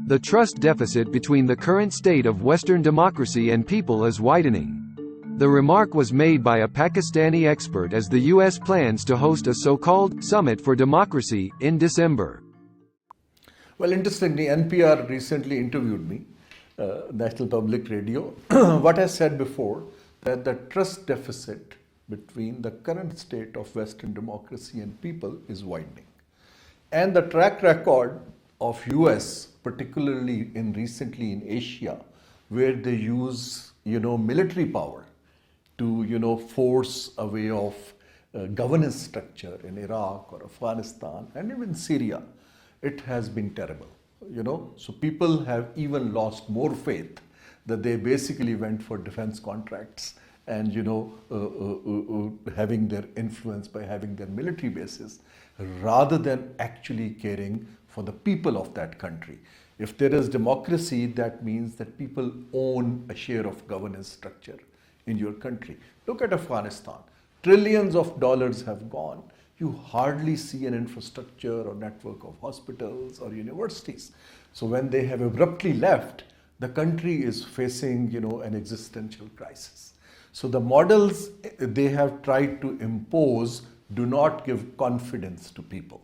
The trust deficit between the current state of Western democracy and people is widening. The remark was made by a Pakistani expert as the U.S. plans to host a so-called Summit for Democracy in December. Well, interestingly, NPR recently interviewed me, National Public Radio. What I said before, that the trust deficit between the current state of Western democracy and people is widening. And the track record of US, particularly recently in Asia, where they use, military power to, force a way of governance structure in Iraq or Afghanistan and even Syria, it has been terrible, So people have even lost more faith that they basically went for defense contracts and, having their influence by having their military bases, rather than actually caring for the people of that country. If there is democracy, that means that people own a share of governance structure in your country. Look at Afghanistan. Trillions of dollars have gone. You hardly see an infrastructure or network of hospitals or universities. So when they have abruptly left, the country is facing, an existential crisis. So the models they have tried to impose do not give confidence to people.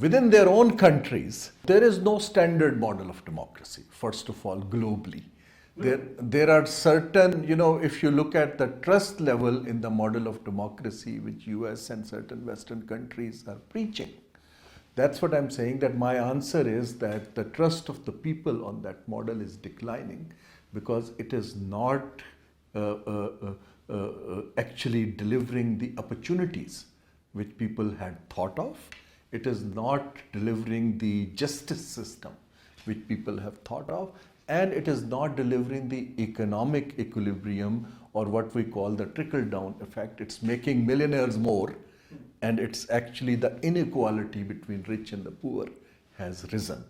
Within their own countries, there is no standard model of democracy, first of all, globally. There are certain, if you look at the trust level in the model of democracy which US and certain Western countries are preaching, that's what I'm saying, that my answer is that the trust of the people on that model is declining because it is not actually delivering the opportunities which people had thought of. It is not delivering the justice system which people have thought of, and it is not delivering the economic equilibrium or what we call the trickle-down effect. It's making millionaires more, and it's actually the inequality between rich and the poor has risen.